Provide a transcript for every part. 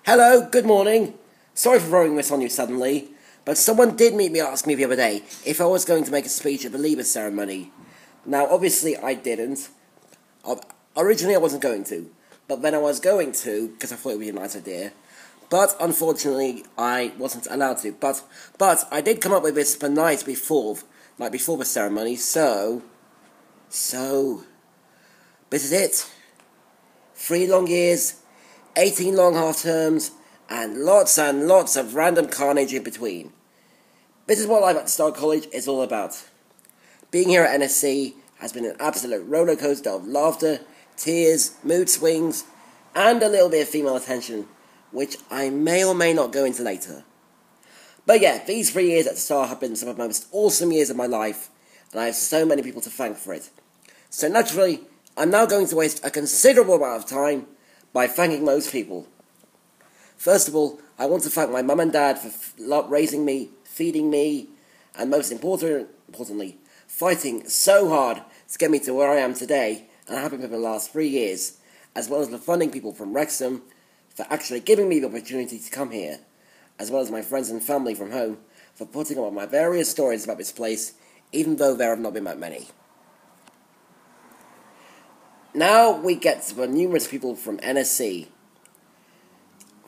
Hello, good morning. Sorry for throwing this on you suddenly, but someone did ask me the other day if I was going to make a speech at the Leaver ceremony. Now, obviously I didn't. Originally I wasn't going to, but then I was going to, because I thought it would be a nice idea. But unfortunately, I wasn't allowed to. But I did come up with this the night before the ceremony, so, this is it. 3 long years, 18 long half terms, and lots of random carnage in between. This is what life at Star College is all about. Being here at NSC has been an absolute roller coaster of laughter, tears, mood swings, and a little bit of female attention, which I may or may not go into later. But yeah, these 3 years at Star have been some of the most awesome years of my life, and I have so many people to thank for it. So naturally, I'm now going to waste a considerable amount of time by thanking those people. First of all, I want to thank my mum and dad for raising me, feeding me, and most importantly, fighting so hard to get me to where I am today, and have been for the last 3 years, as well as the funding people from Wrexham for actually giving me the opportunity to come here, as well as my friends and family from home for putting up my various stories about this place, even though there have not been that many. Now we get to the numerous people from NSC.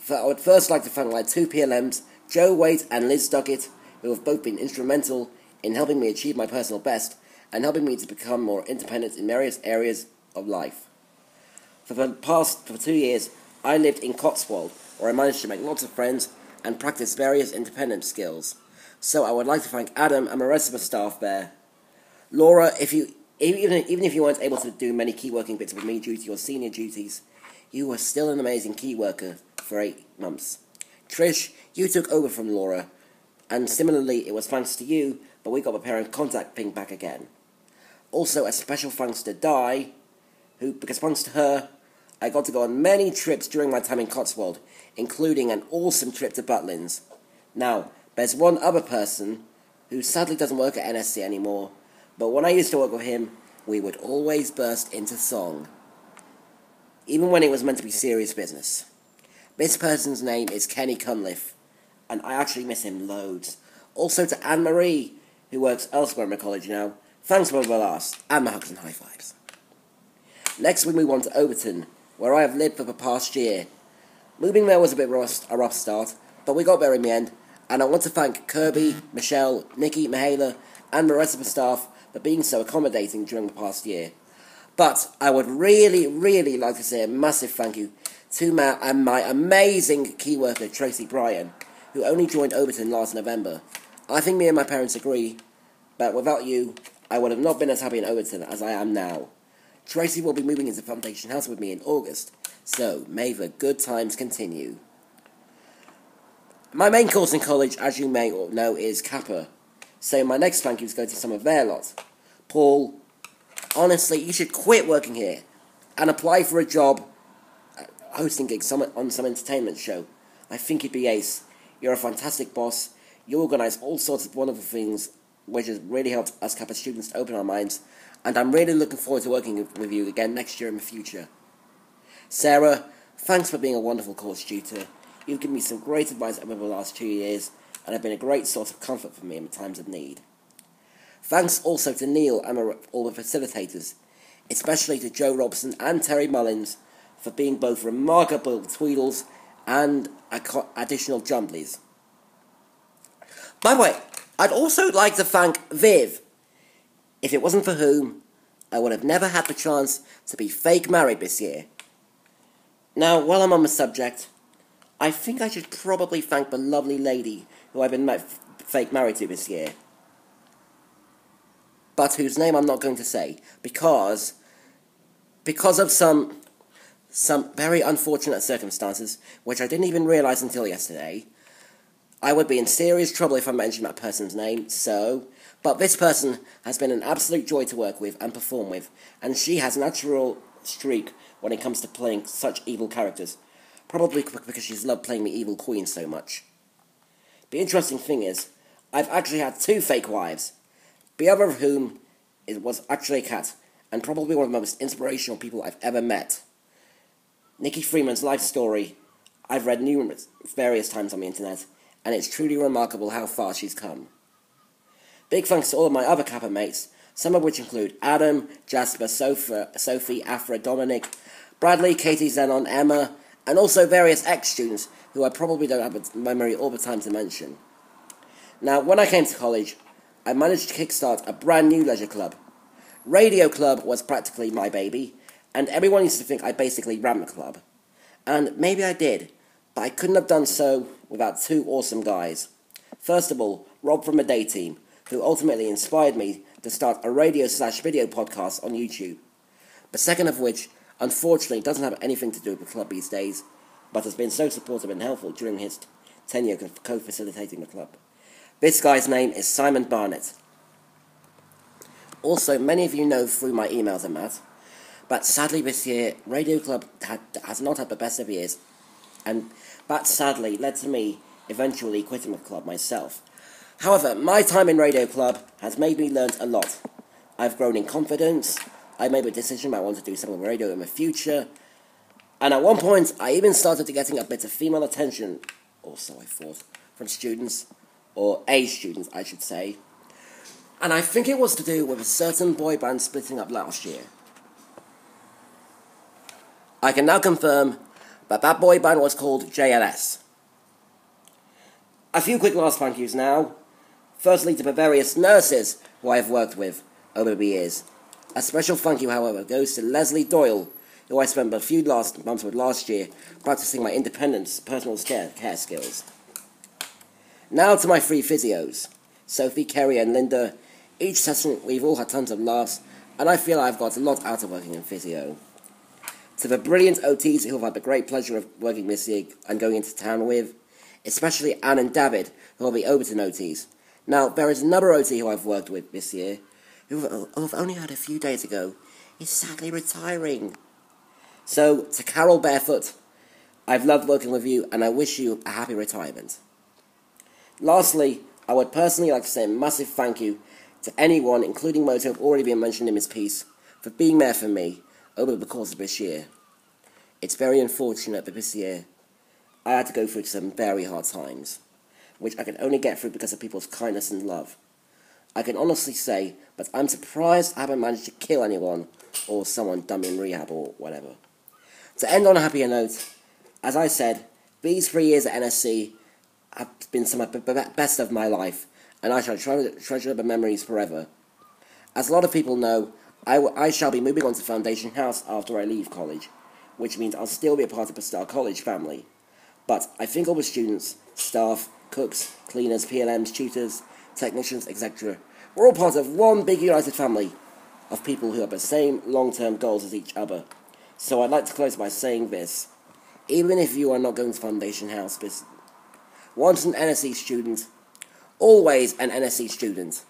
I would first like to thank my 2 PLMs, Joe Waite and Liz Duckett, who have both been instrumental in helping me achieve my personal best and helping me to become more independent in various areas of life. For 2 years, I lived in Cotswold, where I managed to make lots of friends and practice various independent skills. So I would like to thank Adam and the rest of the staff there. Laura, even if you weren't able to do many key working bits with me due to your senior duties, you were still an amazing key worker for 8 months. Trish, you took over from Laura, and similarly it was thanks to you, but we got the parent contact thing back again. Also a special thanks to Di, because thanks to her, I got to go on many trips during my time in Cotswold, including an awesome trip to Butlins. Now, there's one other person who sadly doesn't work at NSC anymore, but when I used to work with him, we would always burst into song, even when it was meant to be serious business. This person's name is Kenny Cunliffe, and I actually miss him loads. Also to Anne-Marie, who works elsewhere in my college now, thanks for the last, and the hugs and high fives. Next we move on to Overton, where I have lived for the past year. Moving there was a rough start, but we got there in the end, and I want to thank Kirby, Michelle, Nikki, Mihaela, and the rest of the staff for being so accommodating during the past year. But I would really like to say a massive thank you to my amazing key worker, Tracy Bryan, who only joined Overton last November. I think me and my parents agree, but without you, I would have not been as happy in Overton as I am now. Tracy will be moving into Foundation House with me in August, so may the good times continue. My main course in college, as you may know, is Kappa, so my next thank yous go to some of their lot. Paul, honestly, you should quit working here and apply for a job hosting gigs on some entertainment show. I think you'd be ace. You're a fantastic boss. You organise all sorts of wonderful things, which has really helped us Kappa students to open our minds, and I'm really looking forward to working with you again next year in the future. Sarah, thanks for being a wonderful course tutor. You've given me some great advice over the last 2 years, and have been a great source of comfort for me in times of need. Thanks also to Neil and all the facilitators, especially to Joe Robson and Terry Mullins, for being both remarkable Tweedles and additional Jumblies. By the way, I'd also like to thank Viv. If it wasn't for whom, I would have never had the chance to be fake married this year. Now, while I'm on the subject, I think I should probably thank the lovely lady who I've been fake married to this year, but whose name I'm not going to say, because of some very unfortunate circumstances, which I didn't even realise until yesterday. I would be in serious trouble if I mentioned that person's name, but this person has been an absolute joy to work with and perform with, and she has a natural streak when it comes to playing such evil characters, probably because she's loved playing the evil queen so much. The interesting thing is, I've actually had 2 fake wives, the other of whom was actually a cat, and probably one of the most inspirational people I've ever met. Nikki Freeman's life story I've read numerous, various times on the internet, and it's truly remarkable how far she's come. Big thanks to all of my other Kappa mates, some of which include Adam, Jasper, Sophie, Afra, Dominic, Bradley, Katie, Zenon, Emma, and also various ex-students who I probably don't have a memory all the time to mention. Now, when I came to college, I managed to kickstart a brand new leisure club. Radio Club was practically my baby, and everyone used to think I basically ran the club. And maybe I did, but I couldn't have done so without two awesome guys. First of all, Rob from the Day Team, who ultimately inspired me to start a radio/video podcast on YouTube. The second of which, unfortunately, doesn't have anything to do with the club these days, but has been so supportive and helpful during his tenure co-facilitating the club. This guy's name is Simon Barnett. Also, many of you know through my emails and that, but sadly this year, Radio Club has not had the best of years, and that sadly led to me eventually quitting the club myself. However, my time in Radio Club has made me learn a lot. I've grown in confidence, I made a decision I want to do something with radio in the future, and at one point I even started getting a bit of female attention, or so I thought, from students, or A students I should say, and I think it was to do with a certain boy band splitting up last year. I can now confirm that boy band was called JLS. A few quick last thank yous now. Firstly to the various nurses who I have worked with over the years. A special thank you, however, goes to Leslie Doyle, who I spent a few months with last year practicing my independent personal care skills. Now to my three physios, Sophie, Kerry and Linda. Each session we've all had tons of laughs, and I feel I've got a lot out of working in physio. To the brilliant OTs who have had the great pleasure of working this year and going into town with, especially Anne and David, who are the Overton OTs. Now, there is another OT who I've worked with this year, who I've only heard a few days ago, is sadly retiring. So, to Carol Barefoot, I've loved working with you, and I wish you a happy retirement. Lastly, I would personally like to say a massive thank you to anyone, including Moto, who have already been mentioned in this piece, for being there for me over the course of this year. It's very unfortunate that this year I had to go through some very hard times, which I can only get through because of people's kindness and love. I can honestly say that I'm surprised I haven't managed to kill anyone or someone dumb in rehab or whatever. To end on a happier note, as I said, these 3 years at NSC have been some of the best of my life, and I shall treasure the memories forever. As a lot of people know, I shall be moving on to Foundation House after I leave college, which means I'll still be a part of the Star College family. But I think all the students, staff, cooks, cleaners, PLMs, tutors, technicians, etc. we're all part of one big united family of people who have the same long-term goals as each other. So I'd like to close by saying this. Even if you are not going to Foundation House, once an NSC student, always an NSC student.